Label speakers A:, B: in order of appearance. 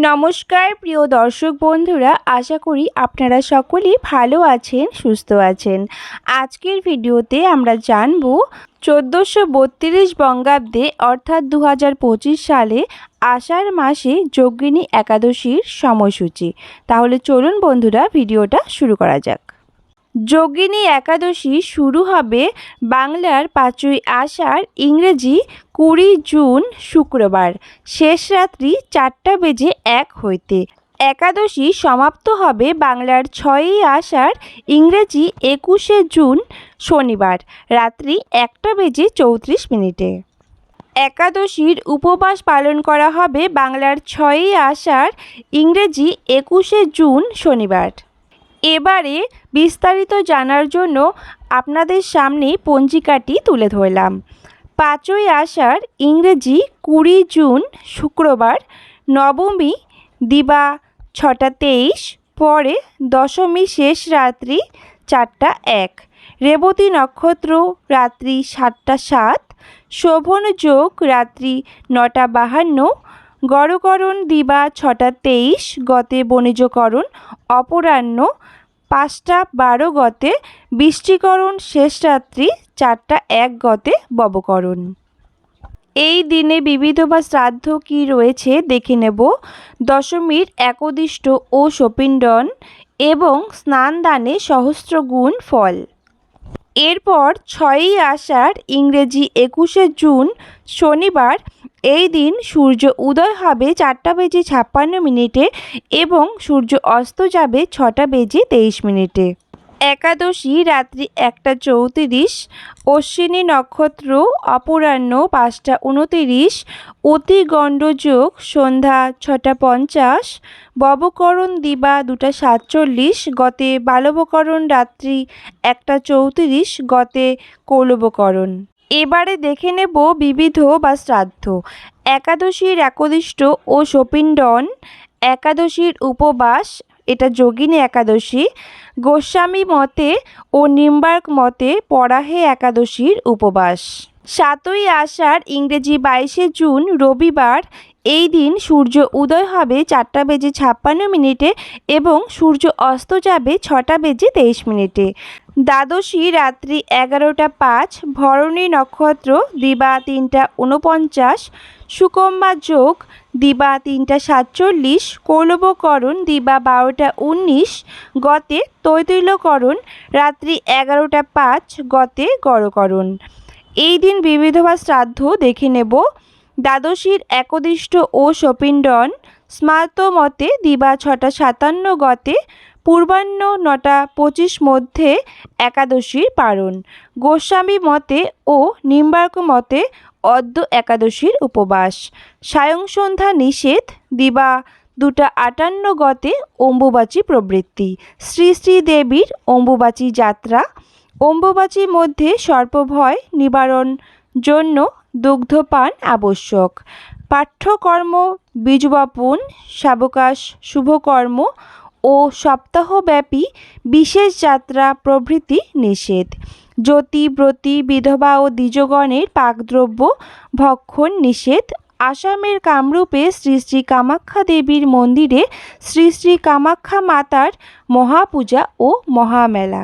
A: নমস্কার প্রিয় দর্শক বন্ধুরা, আশা করি আপনারা সকলেই ভালো আছেন, সুস্থ আছেন। আজকের ভিডিওতে আমরা জানব 1432 বঙ্গাব্দে অর্থাৎ 2025 সালে আষাঢ় মাসে যোগিনী একাদশীর সময়সূচি। তাহলে চলুন বন্ধুরা ভিডিওটা শুরু করা যাক। যোগিনী একাদশী শুরু হবে বাংলার 5ই আষাঢ়, ইংরেজি 20 জুন শুক্রবার শেষ রাত্রি 4:01 হইতে। একাদশী সমাপ্ত হবে বাংলার 6ই আষাঢ়, ইংরেজি 21 জুন শনিবার রাত্রি 1:34। একাদশীর উপবাস পালন করা হবে বাংলার 6ই আষাঢ়, ইংরেজি 21 জুন শনিবার। এবারে বিস্তারিত জানার জন্য আপনাদের সামনে পঞ্জিকাটি তুলে ধরলাম। 5ই আষাঢ়, ইংরেজি 20 জুন শুক্রবার, নবমী দিবা 6:23, পরে দশমী শেষ রাত্রি 4:01, রেবতী নক্ষত্র রাত্রি 7:07, শোভন যোগ রাত্রি 9:52, গড়করণ দিবা 6:23 গতে বণিজকরণ, অপরাহ্ন 5:12 গতে বৃষ্টিকরণ, শেষ রাত্রি 4:01 গতে ববকরণ। এই দিনে বিবিধ বা শ্রাদ্ধ কি রয়েছে দেখে নেব। দশমীর একদিষ্ট ও সপিণ্ডন এবং স্নানদানে সহস্রগুণ ফল। এরপর 6ই আষাঢ়, ইংরেজি 21 জুন শনিবার, এই দিন সূর্য উদয় হবে 4:56 এবং সূর্য অস্ত যাবে 6:23। একাদশী রাত্রি 1:34, অশ্বিনী নক্ষত্র অপরাহ্ন 5:29, অতিগণ্ডযোগ সন্ধ্যা 6:50, ববকরণ দিবা 2:47 গতে বালবকরণ রাত্রি 1:34 গতে কৌলবকরণ। এবারে দেখে নেব বিবিধ বা শ্রাদ্ধ। একাদশীর একদিষ্ট ও সপিণ্ডন, একাদশীর উপবাস, এটা যোগিনী একাদশী। গোস্বামী মতে ও নিম্বার্ক মতে পরাহে একাদশীর উপবাস। 7ই আষাঢ়, ইংরেজি 22 জুন রবিবার, এই দিন সূর্য উদয় হবে 4:56 এবং সূর্য অস্ত যাবে 6:23। দ্বাদশী রাত্রি 11:05, ভরণী নক্ষত্র দিবা 3:49, সুকম্বা যোগ দিবা 3:47, কৌলবকরণ দিবা 12:19 গতে তৈতিল্যকরণ, রাত্রি 11:05 গতে গড়করণ। এই দিন বিবিধ বা শ্রাদ্ধ দেখে নেব। দ্বাদশীর একদিষ্ট ও সপিণ্ডন, স্মার্ত মতে দিবা 6:57 গতে পূর্বাহ্ন 9:25 মধ্যে একাদশীর পারণ। গোস্বামী মতে ও নিম্বার্ক মতে অদ্য একাদশীর উপবাস। সায়ং সন্ধ্যা নিষেধ দিবা 2:58 গতে অম্বুবাচী প্রবৃত্তি। শ্রী শ্রী দেবীর অম্বুবাচী যাত্রা। অম্বুবাচীর মধ্যে সর্পভয় নিবারণ জন্য দুগ্ধপান আবশ্যক। পাঠ্যকর্ম, বীজবপন, সাবকাশ, শুভকর্ম ও সপ্তাহব্যাপী বিশেষ যাত্রা প্রভৃতি নিষেধ। যতি, ব্রতী, বিধবা ও দ্বিজগণের পাকদ্রব্য ভক্ষণ নিষেধ। আসামের কামরূপে শ্রী শ্রী কামাখ্যা দেবীর মন্দিরে শ্রী শ্রী কামাখ্যা মাতার মহাপূজা ও মহামেলা।